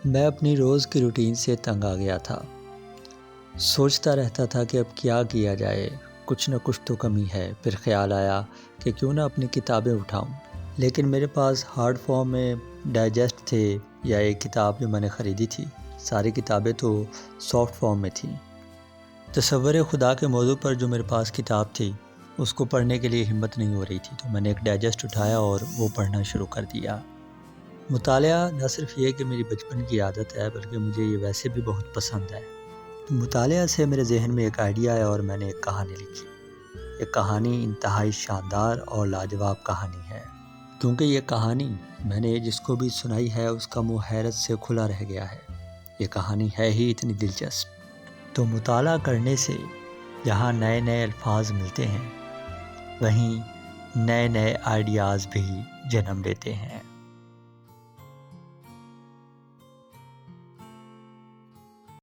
میں اپنی روز کی روٹین سے تنگ آ گیا تھا۔ سوچتا رہتا تھا کہ اب کیا جائے، کچھ نہ کچھ تو کمی ہے۔ پھر خیال آیا کہ کیوں نہ اپنی کتابیں اٹھاؤں، لیکن میرے پاس ہارڈ فارم میں ڈائجسٹ تھے یا ایک کتاب جو میں نے خریدی تھی۔ ساری کتابیں تو سافٹ فارم میں تھیں۔ تصور خدا کے موضوع پر جو میرے پاس کتاب تھی، اس کو پڑھنے کے لیے ہمت نہیں ہو رہی تھی، تو میں نے ایک ڈائجسٹ اٹھایا اور وہ پڑھنا شروع کر دیا۔ مطالعہ نہ صرف یہ کہ میری بچپن کی عادت ہے، بلکہ مجھے یہ ویسے بھی بہت پسند ہے۔ مطالعہ سے میرے ذہن میں ایک آئیڈیا آیا اور میں نے ایک کہانی لکھی۔ یہ کہانی انتہائی شاندار اور لاجواب کہانی ہے، کیونکہ یہ کہانی میں نے جس کو بھی سنائی ہے اس کا منہ حیرت سے کھلا رہ گیا ہے۔ یہ کہانی ہے ہی اتنی دلچسپ۔ تو مطالعہ کرنے سے جہاں نئے نئے الفاظ ملتے ہیں، وہیں نئے نئے آئیڈیاز بھی جنم لیتے ہیں۔